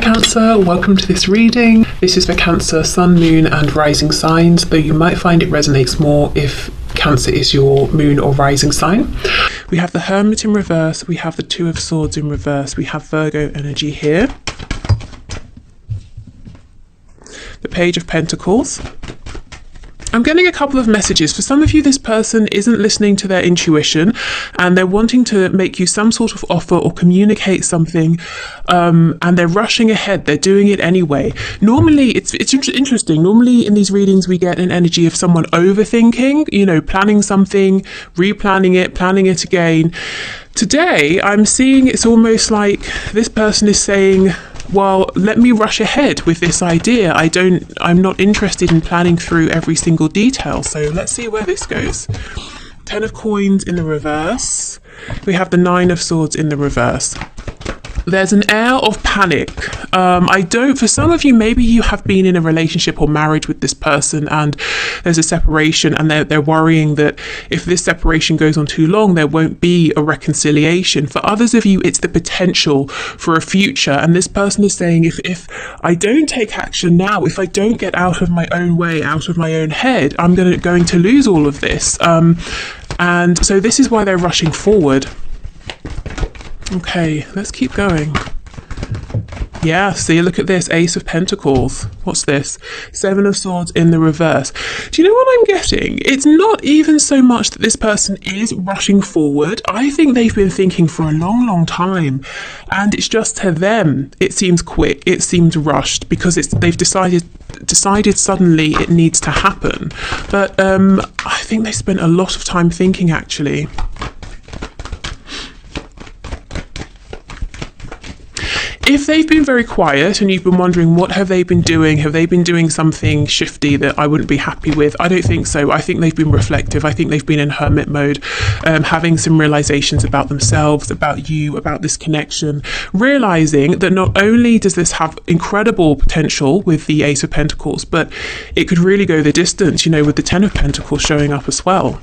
Cancer, welcome to this reading. This is for Cancer, Sun, Moon and Rising signs, though you might find it resonates more if Cancer is your moon or rising sign. We have the Hermit in reverse, we have the Two of Swords in reverse, we have Virgo energy here. The Page of Pentacles. I'm getting a couple of messages. For some of you, this person isn't listening to their intuition and they're wanting to make you some sort of offer or communicate something, and they're rushing ahead. They're doing it anyway. Normally, it's interesting. Normally in these readings, we get an energy of someone overthinking, you know, planning something, replanning it, planning it again. Today, I'm seeing it's almost like this person is saying, well, let me rush ahead with this idea. I'm not interested in planning through every single detail. So let's see where this goes. 10 of Coins in the reverse. We have the 9 of Swords in the reverse. There's an air of panic. For some of you, maybe you have been in a relationship or marriage with this person and there's a separation and they're worrying that if this separation goes on too long, there won't be a reconciliation. For others of you, it's the potential for a future. And this person is saying, if I don't take action now, if I don't get out of my own way, out of my own head, I'm going to lose all of this. And so this is why they're rushing forward. Okay, let's keep going. Yeah, see, look at this, Ace of Pentacles. What's this? 7 of Swords in the reverse. Do you know what I'm getting? It's not even so much that this person is rushing forward. I think they've been thinking for a long, long time. And it's just to them, it seems quick, it seems rushed, because they've decided suddenly it needs to happen. But I think they spent a lot of time thinking, actually. If they've been very quiet and you've been wondering what have they been doing, have they been doing something shifty that I wouldn't be happy with? I don't think so. I think they've been reflective. I think they've been in hermit mode, having some realizations about themselves, about you, about this connection, realizing that not only does this have incredible potential with the Ace of Pentacles, but it could really go the distance, you know, with the 10 of Pentacles showing up as well.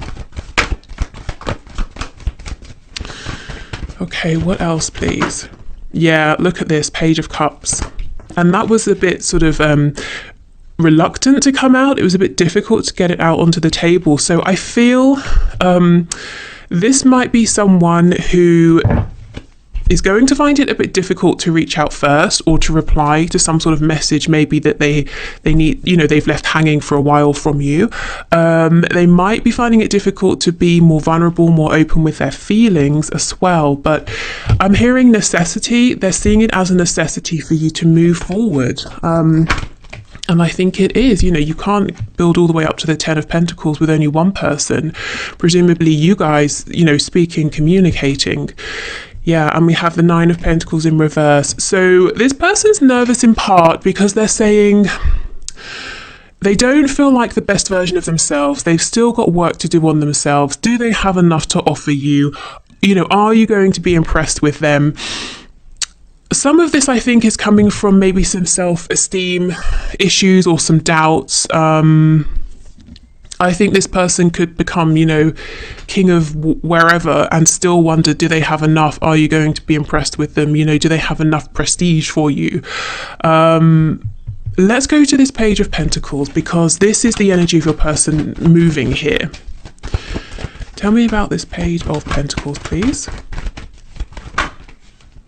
Okay, what else, please? Yeah, look at this, Page of Cups. And that was a bit sort of reluctant to come out. It was a bit difficult to get it out onto the table. So I feel this might be someone who is going to find it a bit difficult to reach out first or to reply to some sort of message maybe that they need, you know, they've left hanging for a while from you. They might be finding it difficult to be more vulnerable, more open with their feelings as well. But I'm hearing necessity. They're seeing it as a necessity for you to move forward. And I think it is, you know, you can't build all the way up to the 10 of Pentacles with only one person. Presumably you guys, you know, speaking, communicating. Yeah, and we have the 9 of Pentacles in reverse. So this person's nervous in part because they're saying they don't feel like the best version of themselves. They've still got work to do on themselves. Do they have enough to offer you? You know, are you going to be impressed with them? Some of this, I think, is coming from maybe some self-esteem issues or some doubts. I think this person could become, you know, king of wherever and still wonder, do they have enough? Are you going to be impressed with them? You know, do they have enough prestige for you? Let's go to this Page of Pentacles because this is the energy of your person moving here. Tell me about this Page of Pentacles, please.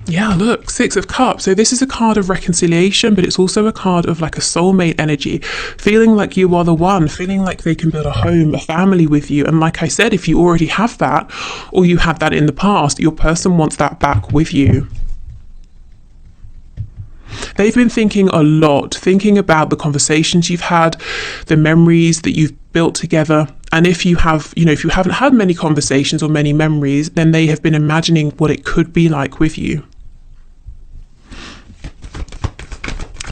Yeah, look, 6 of Cups. So this is a card of reconciliation, but it's also a card of like a soulmate energy, feeling like you are the one, feeling like they can build a home, a family with you. And like I said, if you already have that, or you had that in the past, your person wants that back with you. They've been thinking a lot, thinking about the conversations you've had, the memories that you've built together. And if you have, you know, if you haven't had many conversations or many memories, then they have been imagining what it could be like with you.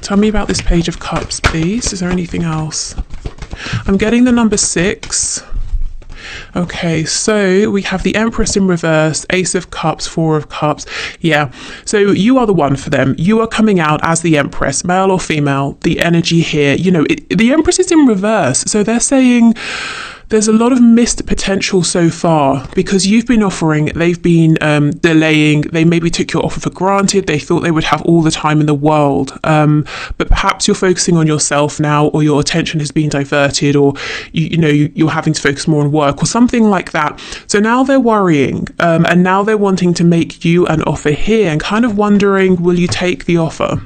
Tell me about this Page of Cups, please. Is there anything else? I'm getting the number 6. Okay, so we have the Empress in reverse, Ace of Cups, 4 of Cups. Yeah, so you are the one for them. You are coming out as the Empress, male or female. The energy here, you know, the Empress is in reverse. So they're saying There's a lot of missed potential so far because you've been offering, they've been delaying, they maybe took your offer for granted, they thought they would have all the time in the world, but perhaps you're focusing on yourself now, or your attention has been diverted, or you're having to focus more on work or something like that. So now they're worrying, and now they're wanting to make you an offer here and kind of wondering, will you take the offer?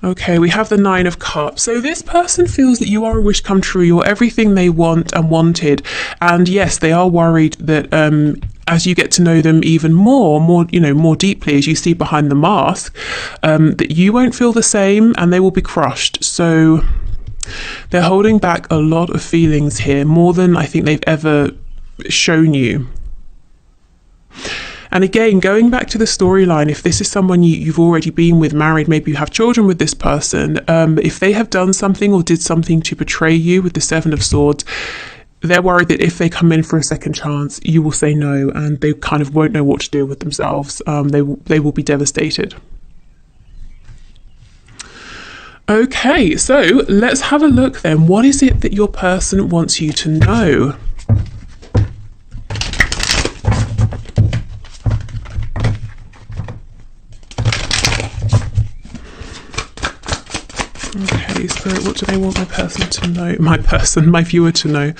Okay, we have the 9 of Cups. So this person feels that you are a wish come true. You're everything they want and wanted. And yes, they are worried that as you get to know them even more deeply, as you see behind the mask, that you won't feel the same and they will be crushed. So they're holding back a lot of feelings here, more than I think they've ever shown you. And again, going back to the storyline, if this is someone you've already been with, married, maybe you have children with this person, if they have done something or did something to betray you with the 7 of Swords, they're worried that if they come in for a second chance, you will say no, and they kind of won't know what to do with themselves. They will be devastated. Okay, so let's have a look then. What is it that your person wants you to know? Okay, Spirit, what do they want my person to know? My viewer to know.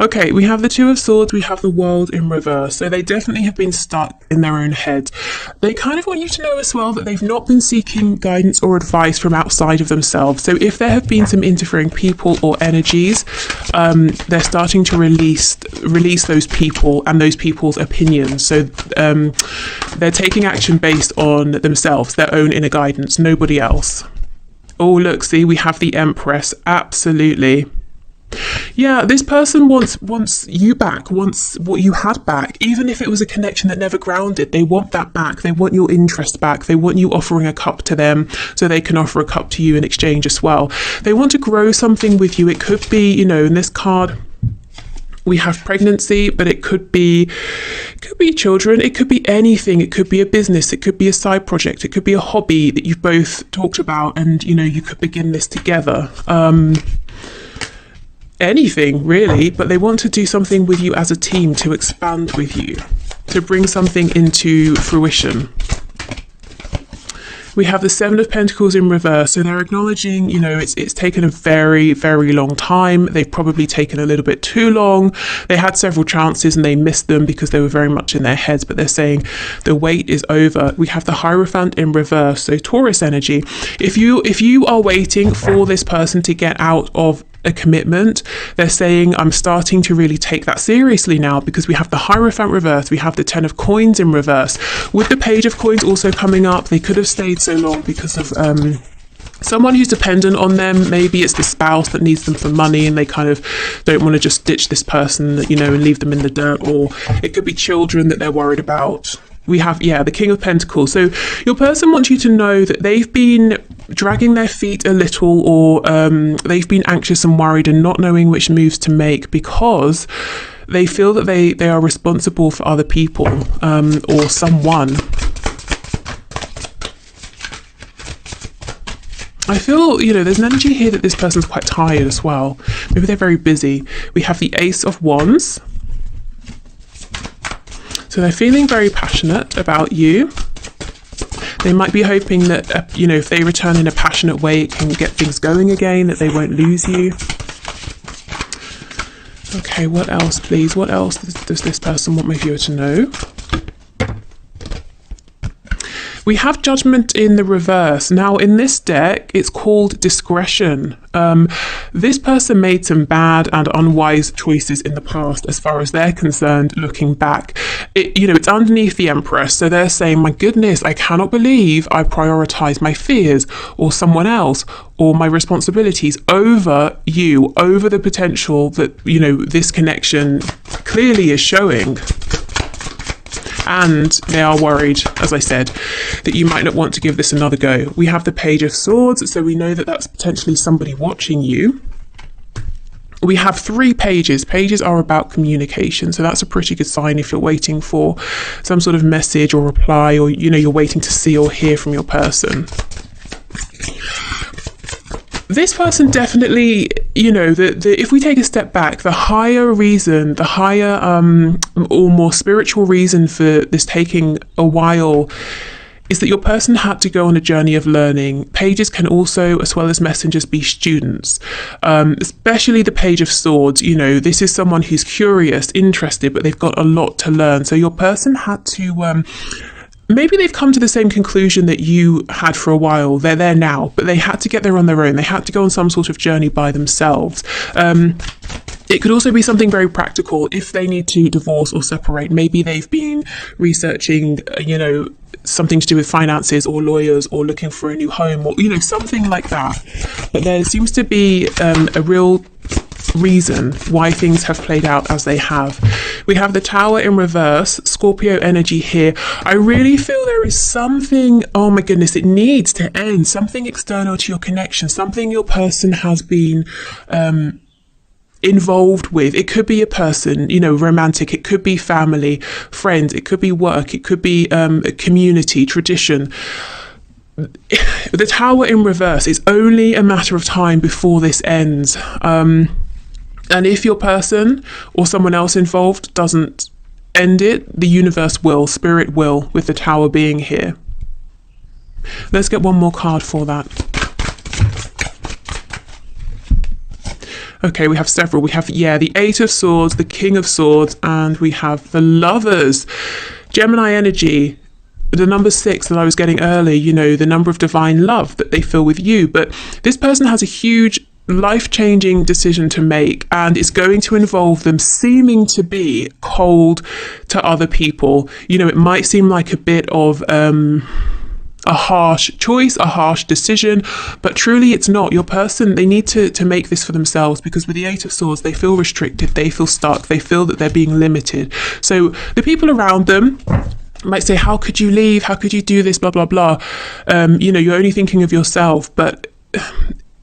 Okay, we have the 2 of Swords, we have the World in reverse. So they definitely have been stuck in their own head. They kind of want you to know as well that they've not been seeking guidance or advice from outside of themselves. So if there have been some interfering people or energies, they're starting to release those people and those people's opinions. So they're taking action based on themselves, their own inner guidance, nobody else. Oh, look, see, we have the Empress. Absolutely. Yeah, this person wants you back, wants what you had back, even if it was a connection that never grounded. They want that back. They want your interest back. They want you offering a cup to them so they can offer a cup to you in exchange as well. They want to grow something with you. It could be, in this card, we have pregnancy, but it could be children, it could be anything, it could be a business, it could be a side project, it could be a hobby that you've both talked about, and you could begin this together. Anything really, but they want to do something with you as a team, to expand with you, to bring something into fruition. We have the 7 of Pentacles in reverse. So they're acknowledging, it's taken a very, very long time. They've probably taken a little bit too long. They had several chances and they missed them because they were very much in their heads, but they're saying the wait is over. We have the Hierophant in reverse. So Taurus energy. If you are waiting for this person to get out of a commitment, they're saying, I'm starting to really take that seriously now, because we have the Hierophant reverse, we have the 10 of Coins in reverse. With the Page of Coins also coming up, they could have stayed so long because of someone who's dependent on them. Maybe it's the spouse that needs them for money and they kind of don't want to just ditch this person, and leave them in the dirt, or it could be children that they're worried about. We have, the King of Pentacles. So your person wants you to know that they've been dragging their feet a little, or they've been anxious and worried and not knowing which moves to make, because they feel that they are responsible for other people, or someone. I feel, there's an energy here that this person's quite tired as well. Maybe they're very busy. We have the Ace of Wands. So they're feeling very passionate about you. They might be hoping that, if they return in a passionate way, it can get things going again, that they won't lose you. Okay, what else, please? What else does this person want my viewer to know? We have Judgment in the reverse. Now, in this deck, it's called Discretion. This person made some bad and unwise choices in the past, as far as they're concerned, looking back. It's underneath the Empress, so they're saying, my goodness, I cannot believe I prioritized my fears or someone else or my responsibilities over you, over the potential that, this connection clearly is showing. And they are worried, as I said, that you might not want to give this another go. We have the Page of Swords, so we know that that's potentially somebody watching you. We have 3 pages. Pages are about communication, so that's a pretty good sign if you're waiting for some sort of message or reply, or you're waiting to see or hear from your person. this person definitely, if we take a step back, the higher reason, the higher or more spiritual reason for this taking a while is that your person had to go on a journey of learning. Pages can also, as well as messengers, be students, especially the Page of Swords. This is someone who's curious, interested, but they've got a lot to learn. So your person had to, maybe they've come to the same conclusion that you had for a while. They're there now, but they had to get there on their own. They had to go on some sort of journey by themselves. It could also be something very practical if they need to divorce or separate. Maybe they've been researching, something to do with finances or lawyers or looking for a new home or, something like that. But there seems to be a real reason why things have played out as they have. We have the Tower in reverse, Scorpio energy here. I really feel there is something, oh my goodness, it needs to end, something external to your connection, something your person has been involved with. It could be a person, romantic, it could be family, friends, it could be work, it could be a community, tradition. The Tower in reverse, it's only a matter of time before this ends. And if your person or someone else involved doesn't end it, the universe will, spirit will, with the Tower being here. Let's get one more card for that. Okay, we have several. We have, the Eight of Swords, the King of Swords, and we have the Lovers. Gemini energy, the number 6 that I was getting early, the number of divine love that they feel with you. But this person has a huge life-changing decision to make, and it's going to involve them seeming to be cold to other people. It might seem like a bit of a harsh choice, a harsh decision, but truly it's not. Your person, they need to make this for themselves, because with the Eight of Swords, they feel restricted, they feel stuck, they feel that they're being limited. So the people around them might say, how could you leave? How could you do this? Blah, blah, blah. You're only thinking of yourself, but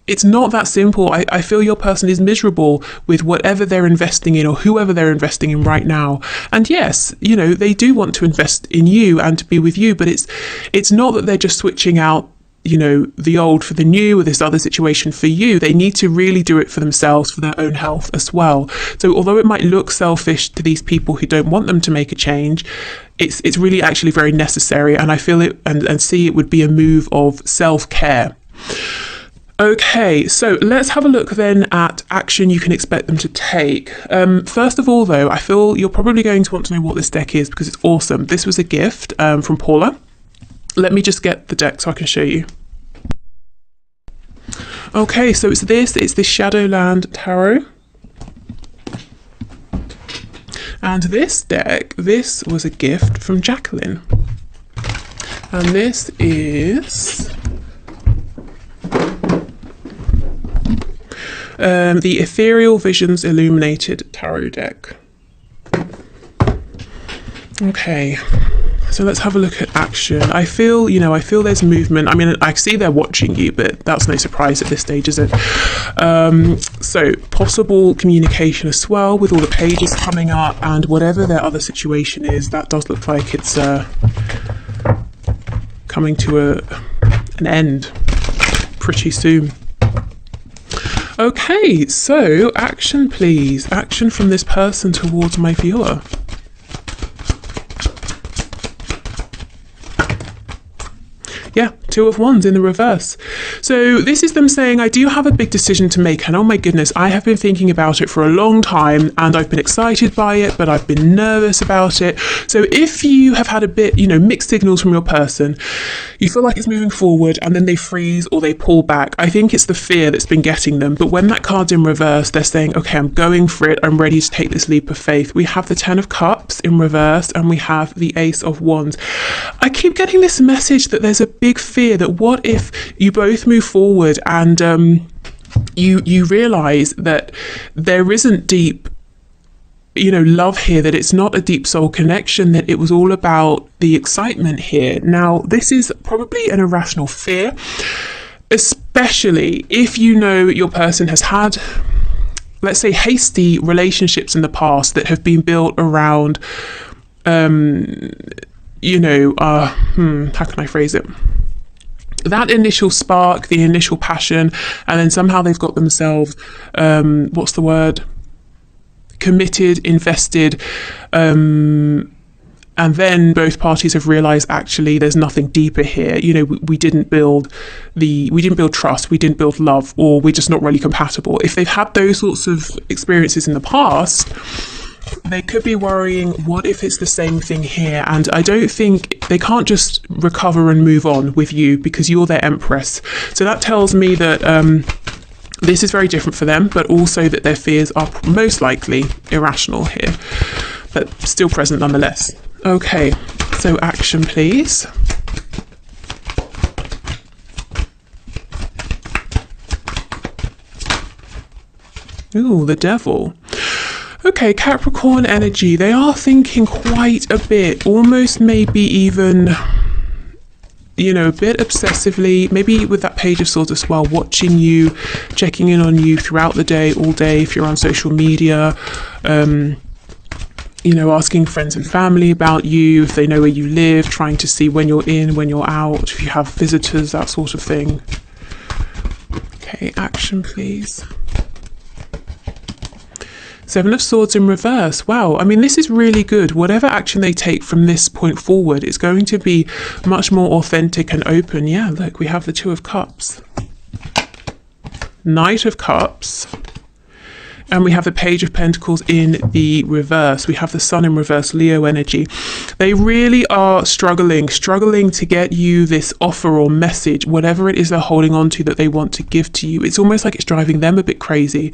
it's not that simple. I feel your person is miserable with whatever they're investing in or whoever they're investing in right now. And yes, they do want to invest in you and to be with you, but it's not that they're just switching out, the old for the new or this other situation for you. They need to really do it for themselves, for their own health as well. So although it might look selfish to these people who don't want them to make a change, it's really actually very necessary. And I feel it and see it would be a move of self-care. Okay, so let's have a look then at action you can expect them to take. First of all, though, I feel you're probably going to want to know what this deck is because it's awesome. This was a gift from Paula. Let me just get the deck so I can show you. Okay, so it's the Shadowland Tarot. And this deck, this was a gift from Jacqueline. And this is the Ethereal Visions Illuminated Tarot deck. Okay, so let's have a look at action. I feel there's movement. I mean, I see they're watching you, but that's no surprise at this stage, is it? So possible communication as well with all the pages coming up, and whatever their other situation is, that does look like it's coming to an end pretty soon. Okay, so action please. Action from this person towards my viewer. Yeah, Two of Wands in the reverse. So this is them saying, I do have a big decision to make, and oh my goodness, I have been thinking about it for a long time, and I've been excited by it, but I've been nervous about it. So if you have had a bit, mixed signals from your person, you feel like it's moving forward, and then they freeze or they pull back. I think it's the fear that's been getting them. But when that card's in reverse, they're saying, okay, I'm going for it. I'm ready to take this leap of faith. We have the Ten of Cups in reverse, and we have the Ace of Wands. I keep getting this message that there's a big fear that what if you both move forward and you realize that there isn't deep love here, that it's not a deep soul connection, that it was all about the excitement here. Now this is probably an irrational fear, especially if your person has had, let's say, hasty relationships in the past that have been built around how can I phrase it? that initial spark, the initial passion, and then somehow they've got themselves, what's the word? Committed, invested, and then both parties have realized actually there's nothing deeper here. You know, we didn't build trust, we didn't build love, or we're just not really compatible. If they've had those sorts of experiences in the past, they could be worrying, what if it's the same thing here? And I don't think they can't just recover and move on with you because you're their empress. So that tells me that this is very different for them, but also that their fears are most likely irrational here, but still present nonetheless. Okay, so action, please. Ooh, the devil. Okay, Capricorn energy. They are thinking quite a bit, almost maybe even, you know, a bit obsessively, maybe with that Page of Swords as well, watching you, checking in on you throughout the day, all day, if you're on social media, you know, asking friends and family about you, if they know where you live, trying to see when you're in, when you're out, if you have visitors, that sort of thing. Okay, action, please. Seven of Swords in reverse. Wow, I mean, this is really good. Whatever action they take from this point forward is going to be much more authentic and open. Yeah, look, we have the Two of Cups. Knight of Cups. And we have the Page of Pentacles in the reverse. We have the Sun in reverse, Leo energy. They really are struggling to get you this offer or message, whatever it is they're holding on to that they want to give to you. It's almost like it's driving them a bit crazy.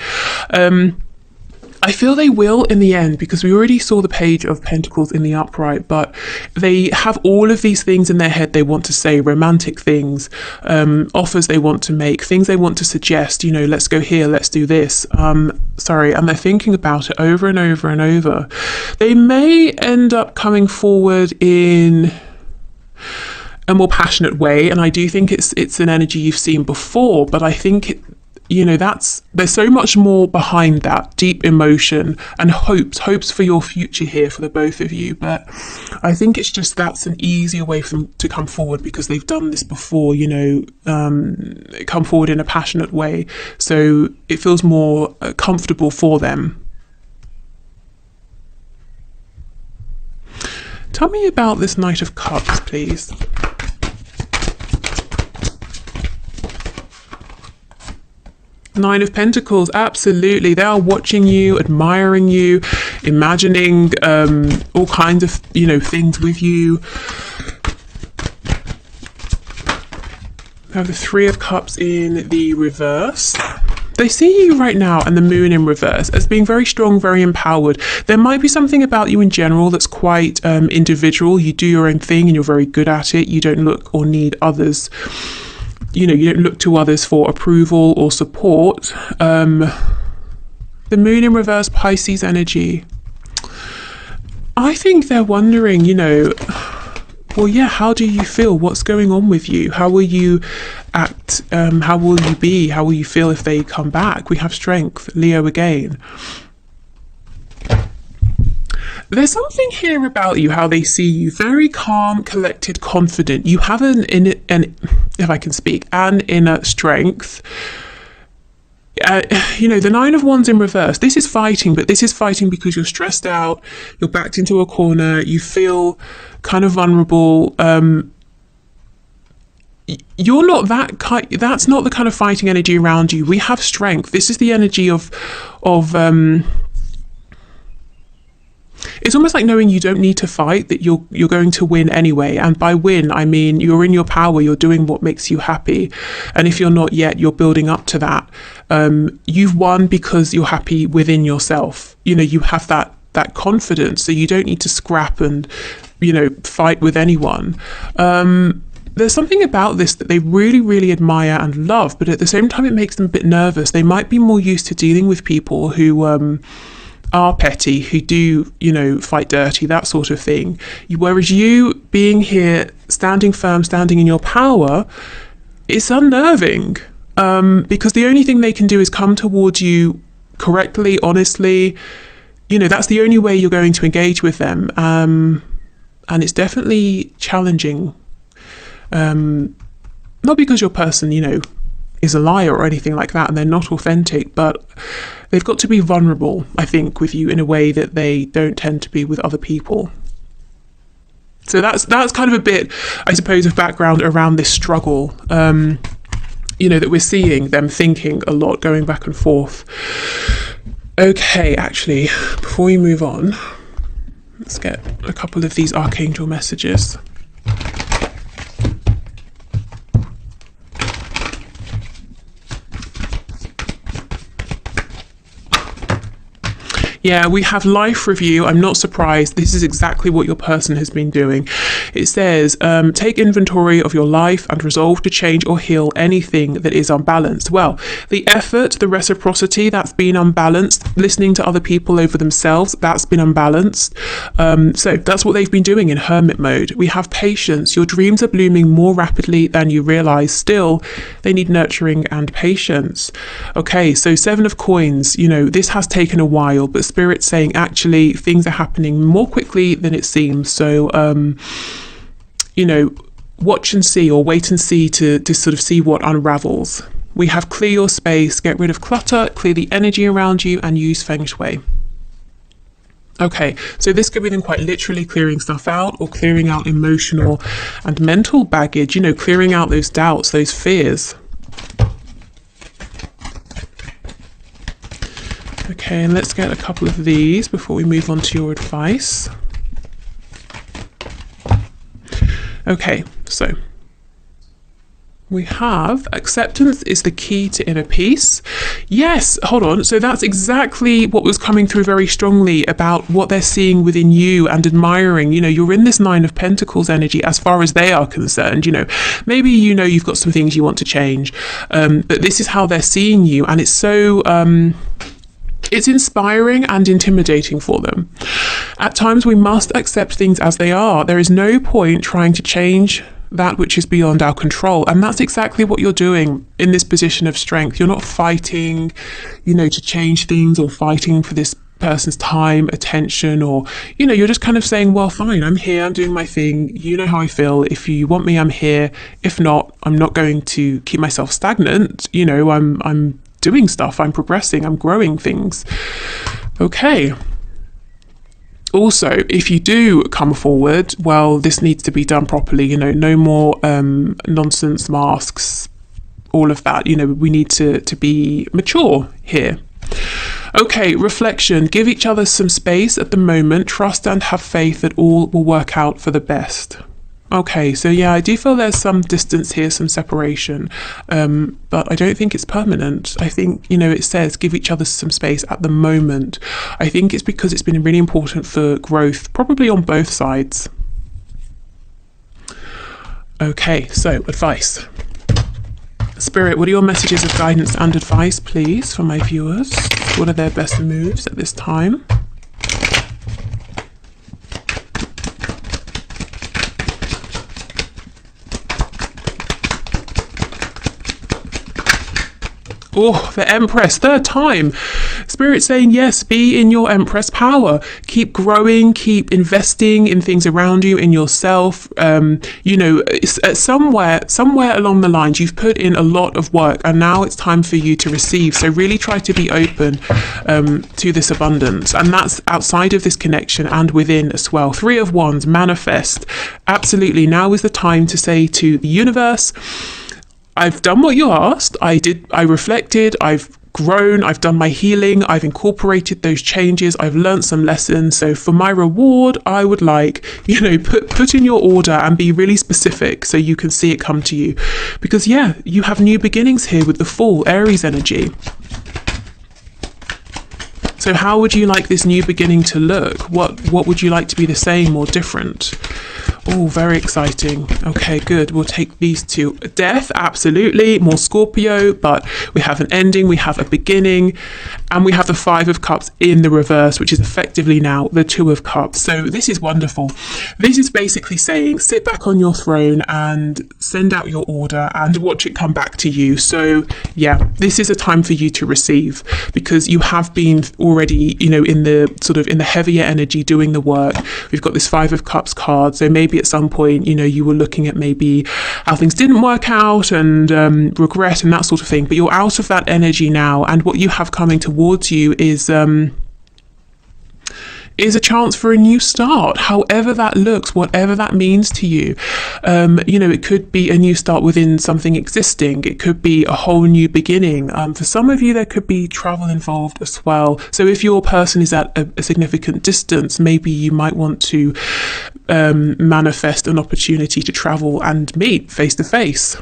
I feel they will in the end, because we already saw the Page of Pentacles in the upright, but they have all of these things in their head they want to say, romantic things, offers they want to make, things they want to suggest, you know, let's go here, let's do this. And they're thinking about it over and over and over. They may end up coming forward in a more passionate way, and I do think it's an energy you've seen before, but I think you know, there's so much more behind that, deep emotion and hopes for your future here for the both of you. But I think it's just that's an easier way for them to come forward because they've done this before, you know, come forward in a passionate way. So it feels more comfortable for them. Tell me about this Knight of Cups, please. Nine of Pentacles, absolutely. They are watching you, admiring you, imagining all kinds of, you know, things with you. We have the Three of Cups in the reverse. They see you right now, and the Moon in reverse, as being very strong, very empowered. There might be something about you in general that's quite individual. You do your own thing and you're very good at it. You don't look or need others. You know, you don't look to others for approval or support. The Moon in reverse, Pisces energy. I think they're wondering, you know, well, yeah, how do you feel? What's going on with you? How will you act? How will you be? How will you feel if they come back? We have Strength, Leo again. There's something here about you, how they see you, very calm, collected, confident. You have an if I can speak, an inner strength. You know, the Nine of Wands in reverse, this is fighting, but this is fighting because you're stressed out, you're backed into a corner, you feel kind of vulnerable. You're not that kind, that's not the kind of fighting energy around you. We have Strength. This is the energy of it's almost like knowing you don't need to fight, that you're going to win anyway. And by win, I mean you're in your power, you're doing what makes you happy. And if you're not yet, you're building up to that. You've won because you're happy within yourself. You know, you have that confidence, so you don't need to scrap and, you know, fight with anyone. There's something about this that they really, really admire and love, but at the same time, it makes them a bit nervous. They might be more used to dealing with people who are petty, who do, you know, fight dirty, that sort of thing. Whereas you being here, standing firm, standing in your power, it's unnerving, because the only thing they can do is come towards you correctly, honestly. You know, that's the only way you're going to engage with them. And it's definitely challenging. not because your person, you know, is a liar or anything like that and they're not authentic, but they've got to be vulnerable, I think, with you in a way that they don't tend to be with other people. So that's kind of a bit, I suppose, of background around this struggle, you know, that we're seeing them thinking a lot, going back and forth. Okay, actually, before we move on, let's get a couple of these archangel messages. Yeah, we have life review. I'm not surprised. This is exactly what your person has been doing. It says, take inventory of your life and resolve to change or heal anything that is unbalanced. Well, the effort, the reciprocity, that's been unbalanced. Listening to other people over themselves, that's been unbalanced. So that's what they've been doing in hermit mode. We have patience. Your dreams are blooming more rapidly than you realize. Still, they need nurturing and patience. Okay, so 7 of coins, you know, this has taken a while, but Spirit saying actually things are happening more quickly than it seems. So, you know, watch and see, or wait and see to sort of see what unravels. We have clear your space, get rid of clutter, clear the energy around you, and use feng shui. Okay, so this could be them quite literally clearing stuff out, or clearing out emotional and mental baggage, you know, clearing out those doubts, those fears. Okay, and let's get a couple of these before we move on to your advice. Okay, so we have acceptance is the key to inner peace. Yes, hold on. So that's exactly what was coming through very strongly about what they're seeing within you and admiring. You know, you're in this 9 of Pentacles energy as far as they are concerned. You know, maybe, you know, you've got some things you want to change, but this is how they're seeing you. And it's so... it's inspiring and intimidating for them. At times, we must accept things as they are. There is no point trying to change that which is beyond our control. And that's exactly what you're doing in this position of strength. You're not fighting, you know, to change things, or fighting for this person's time, attention, or, you know, you're just kind of saying, well, fine, I'm here, I'm doing my thing. You know how I feel. If you want me, I'm here. If not, I'm not going to keep myself stagnant. You know, I'm doing stuff, I'm progressing, I'm growing things. Okay. Also, if you do come forward, well, this needs to be done properly, you know, no more nonsense masks, all of that. You know, we need to be mature here. Okay, reflection. Give each other some space at the moment. Trust and have faith that all will work out for the best. Okay, so yeah, I do feel there's some distance here, some separation, but I don't think it's permanent. I think, you know, it says give each other some space at the moment. I think it's because it's been really important for growth, probably on both sides. Okay, so advice. Spirit, what are your messages of guidance and advice, please, for my viewers? What are their best moves at this time? Oh, the Empress, 3rd time. Spirit saying, yes, be in your Empress power. Keep growing, keep investing in things around you, in yourself. You know, somewhere along the lines, you've put in a lot of work, and now it's time for you to receive. So really try to be open to this abundance. And that's outside of this connection and within as well. 3 of Wands, manifest. Absolutely. Now is the time to say to the universe, I've done what you asked. I reflected, I've grown, I've done my healing, I've incorporated those changes, I've learned some lessons. So for my reward, I would like, you know, put in your order and be really specific so you can see it come to you. Because yeah, you have new beginnings here with the Fool, Aries energy. So how would you like this new beginning to look? What would you like to be the same or different? Oh, very exciting. Okay, good. We'll take these 2. Death, absolutely. More Scorpio, but we have an ending, we have a beginning, and we have the 5 of Cups in the reverse, which is effectively now the 2 of Cups. So this is wonderful. This is basically saying, sit back on your throne and send out your order and watch it come back to you. So yeah, this is a time for you to receive, because you have been already already, you know, in the sort of in the heavier energy doing the work. We've got this Five of Cups card. So maybe at some point, you know, you were looking at maybe how things didn't work out and regret and that sort of thing. But you're out of that energy now. And what you have coming towards you is a chance for a new start, however that looks, whatever that means to you. You know, it could be a new start within something existing. It could be a whole new beginning. For some of you, there could be travel involved as well. So if your person is at a significant distance, maybe you might want to manifest an opportunity to travel and meet face to face.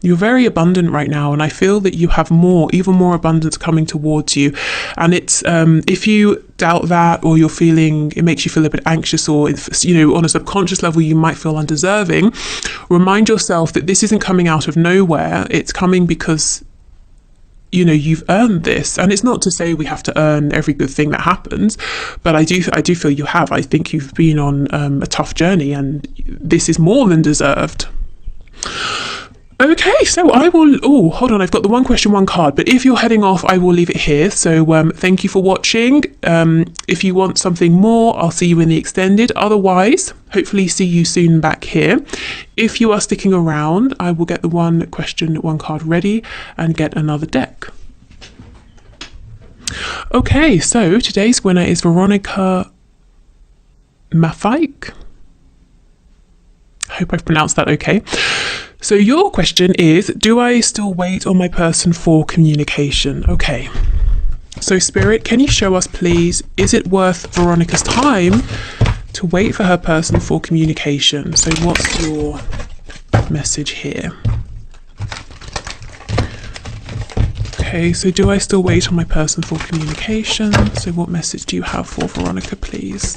You're very abundant right now, and I feel that you have more, even more abundance coming towards you. And it's if you doubt that, or you're feeling, it makes you feel a bit anxious, or if, you know, on a subconscious level you might feel undeserving, remind yourself that this isn't coming out of nowhere. It's coming because, you know, you've earned this. And it's not to say we have to earn every good thing that happens, but I do feel you have. I think you've been on a tough journey, and this is more than deserved. Okay, so I will, oh, hold on, I've got the one question, one card, but if you're heading off, I will leave it here. So thank you for watching. If you want something more, I'll see you in the extended. Otherwise, hopefully see you soon back here. If you are sticking around, I will get the one question, one card ready and get another deck. Okay, so today's winner is Veronica Mafike. I hope I've pronounced that okay. So your question is, do I still wait on my person for communication? Okay. So Spirit, can you show us, please, is it worth Veronica's time to wait for her person for communication? So what's your message here? Okay, so do I still wait on my person for communication? So what message do you have for Veronica, please?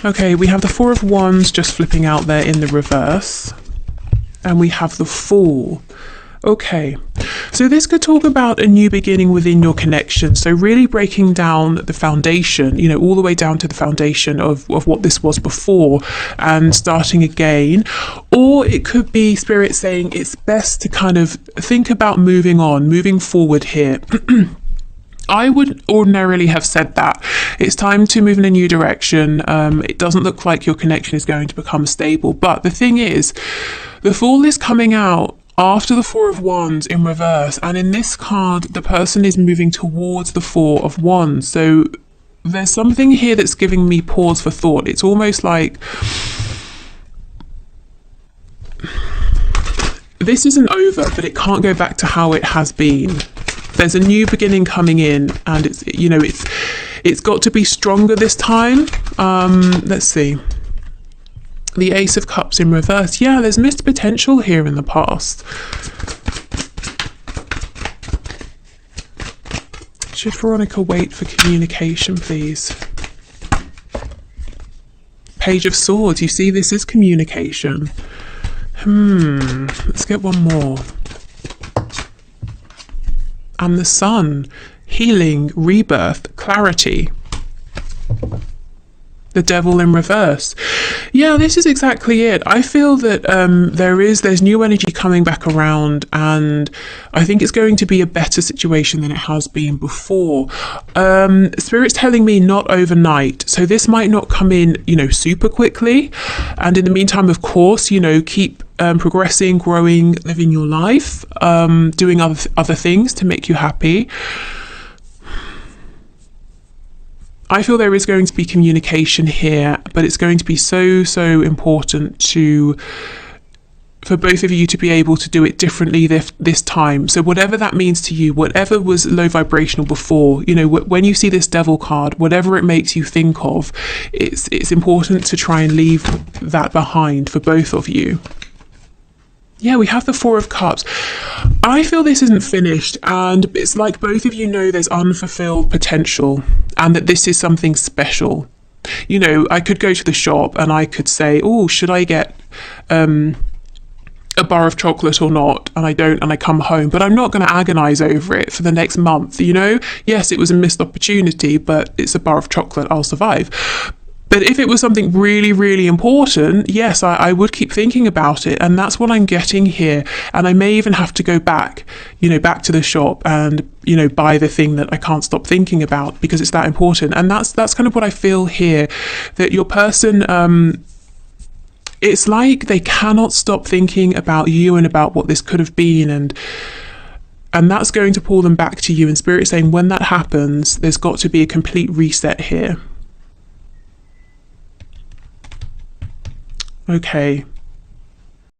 Okay, we have the Four of Wands just flipping out there in the reverse. And we have the Fool. Okay, so this could talk about a new beginning within your connection. So really breaking down the foundation, you know, all the way down to the foundation of what this was before and starting again. Or it could be Spirit saying it's best to kind of think about moving on, moving forward here. I would ordinarily have said that it's time to move in a new direction. It doesn't look like your connection is going to become stable. But the thing is, the Fool is coming out after the Four of Wands in reverse. And in this card, the person is moving towards the Four of Wands. So there's something here that's giving me pause for thought. It's almost like this isn't over, but it can't go back to how it has been. There's a new beginning coming in, and it's, you know, it's got to be stronger this time. Let's see. The Ace of Cups in reverse. Yeah, there's missed potential here in the past. Should Veronica wait for communication, please? Page of Swords. You see, this is communication. Let's get one more. And the Sun, healing, rebirth, clarity. The Devil in reverse. Yeah, this is exactly it. I feel that there's new energy coming back around, and I think it's going to be a better situation than it has been before. Spirit's telling me not overnight, so this might not come in, you know, super quickly. And in the meantime, of course, you know, keep progressing, growing, living your life, doing other things to make you happy. I feel there is going to be communication here, but it's going to be so important for both of you to be able to do it differently this time. So whatever that means to you, whatever was low vibrational before, you know, when you see this Devil card, whatever it makes you think of, it's important to try and leave that behind for both of you. Yeah, we have the Four of Cups. I feel this isn't finished, and it's like both of you know there's unfulfilled potential and that this is something special. You know, I could go to the shop and I could say, oh, should I get a bar of chocolate or not? And I don't, and I come home, but I'm not going to agonize over it for the next month. You know, yes, it was a missed opportunity, but it's a bar of chocolate. I'll survive. But if it was something really, really important, yes, I would keep thinking about it. And that's what I'm getting here. And I may even have to go back, back to the shop and, buy the thing that I can't stop thinking about because it's that important. And that's kind of what I feel here, that your person, it's like they cannot stop thinking about you and about what this could have been. And that's going to pull them back to you. And Spirit is saying when that happens, there's got to be a complete reset here. Okay.